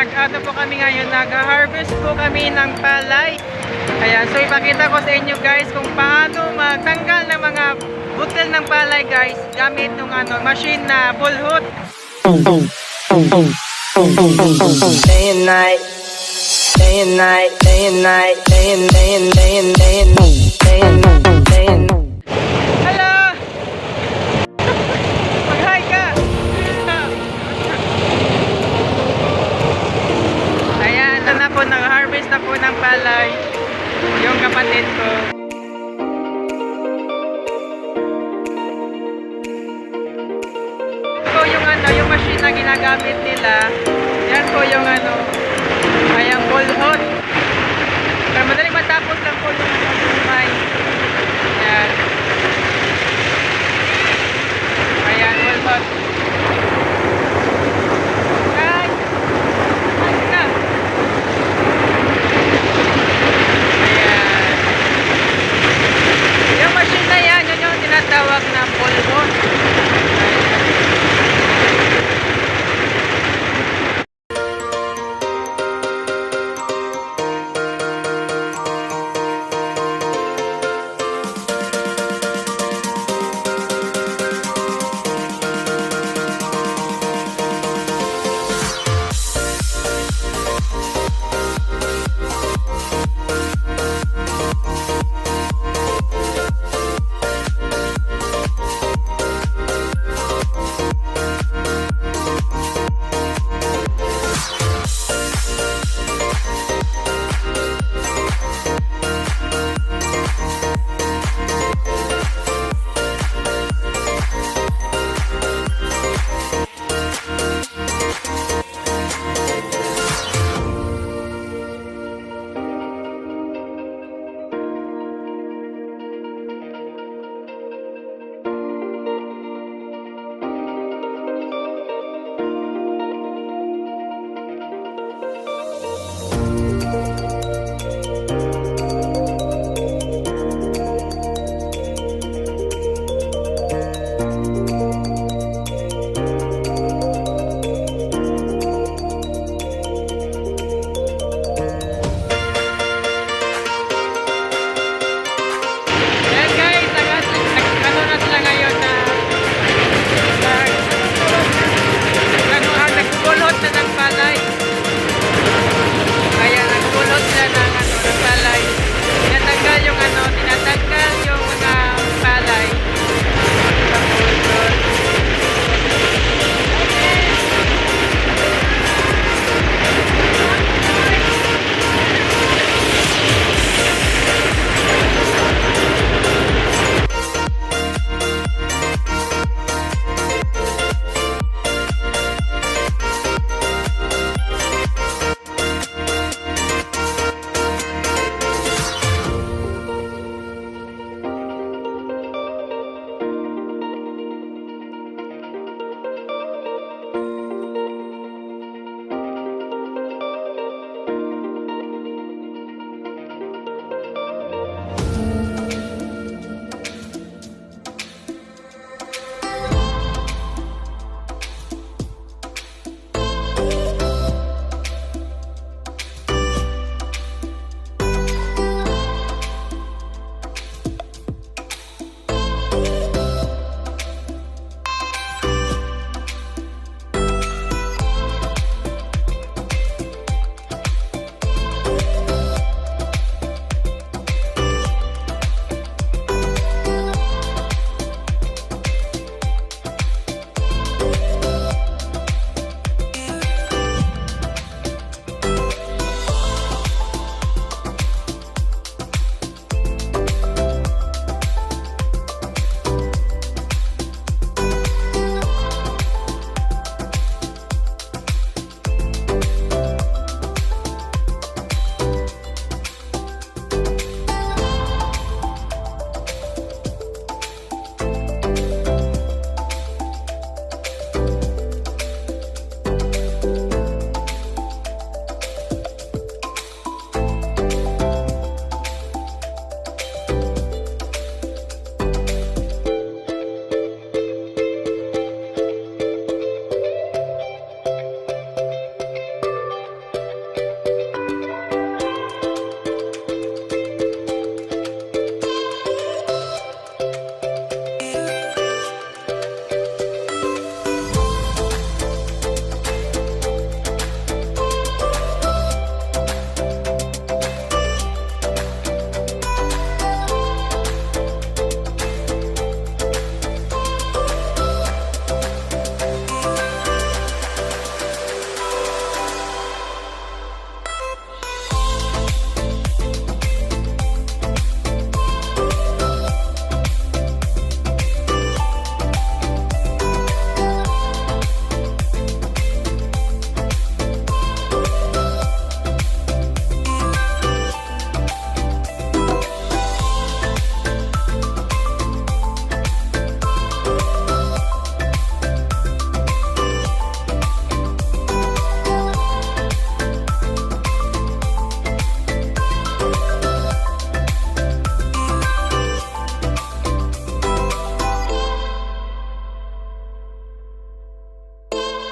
nag-ano po kami ngayon, nag-harvest po kami ng palay. Ayan, so ipakita ko sa inyo guys kung paano magtanggal ng mga butil ng palay guys gamit ng machine na bullhoot. Day and night, day and night, day and night, day and day and day and day and day and day and. Hello! Mag-hi ka! Ayan, na po, nag-harvest na po ng palay yung kapatid ko. Ito yung yung machine na ginagamit nila. Yan po yung ayang bullhoot. Pero madali matapos lang po yung may. Yan. Ayan, bullhoot. Ay! Ay ka! Ayan. Yung machine na yan, yun yung tinatawag na bullhoot.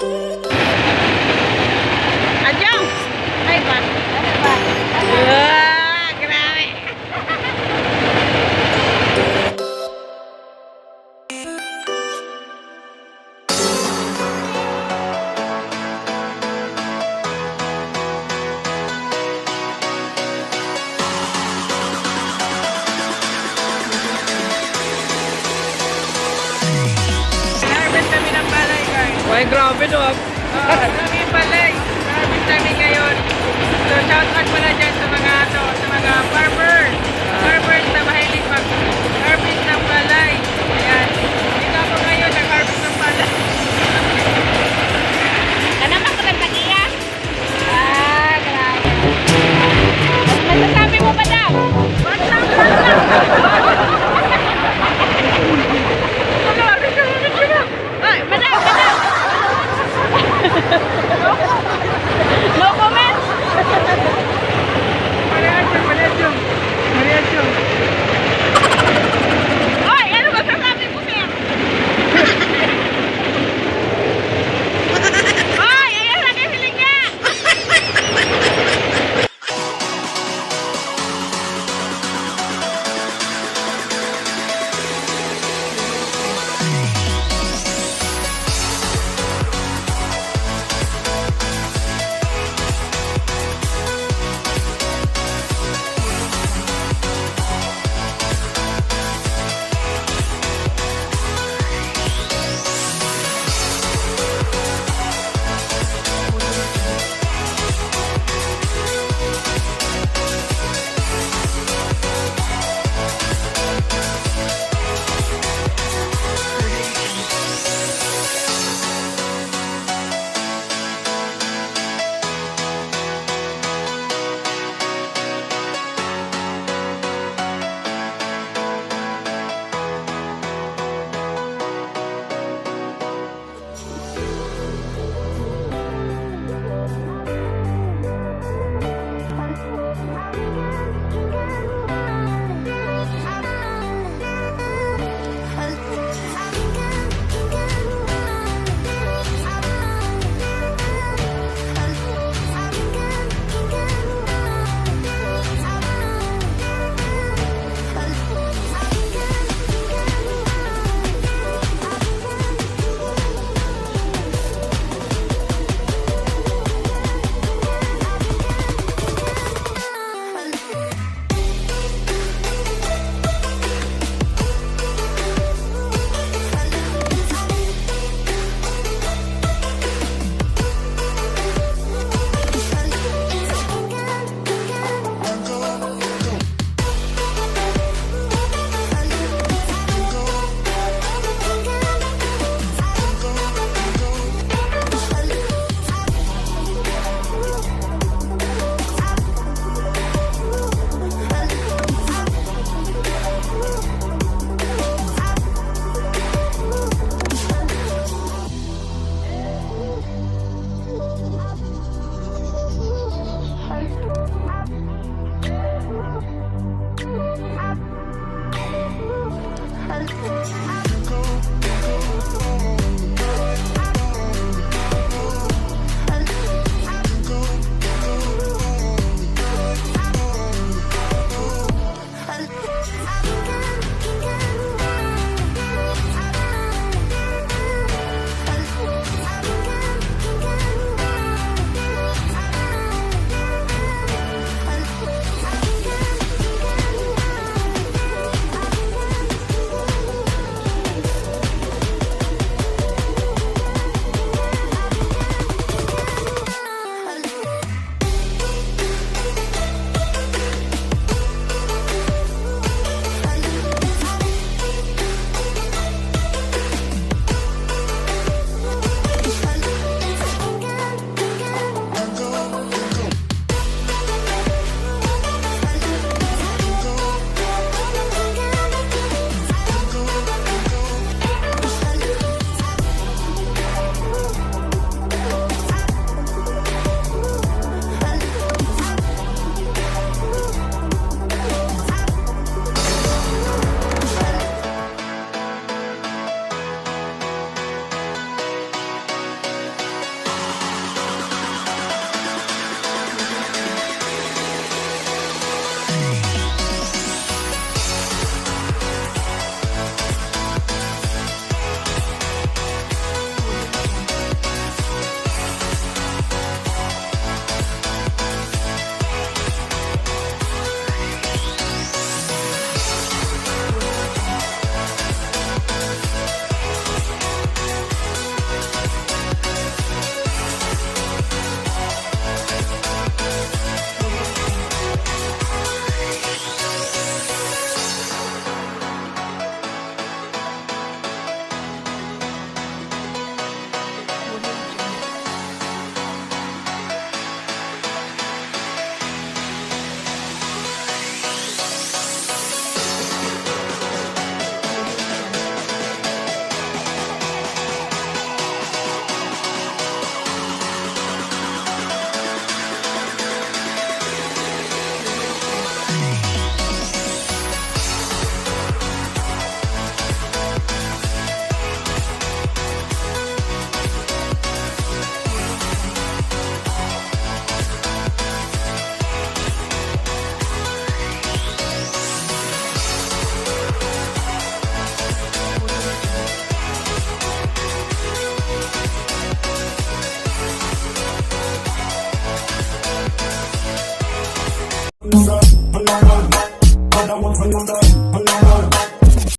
Adjong! Ay ba? Ano ba? Grabe! Harvest kami ng palay, guys. Ay, grabe no. Kami yung palay. Harvest namin ngayon. So, shout out pala dyan sa mga farmers. Farmers na mahilig mag-harvest ng palay. Ayan. Dito ako ngayon, nag-harvest ng palay. Naman ko nagtagiya? Grabe. Masasabi mo ba daw? What's up? Ay, madam! No comment? Palay, Balonga, Balonga,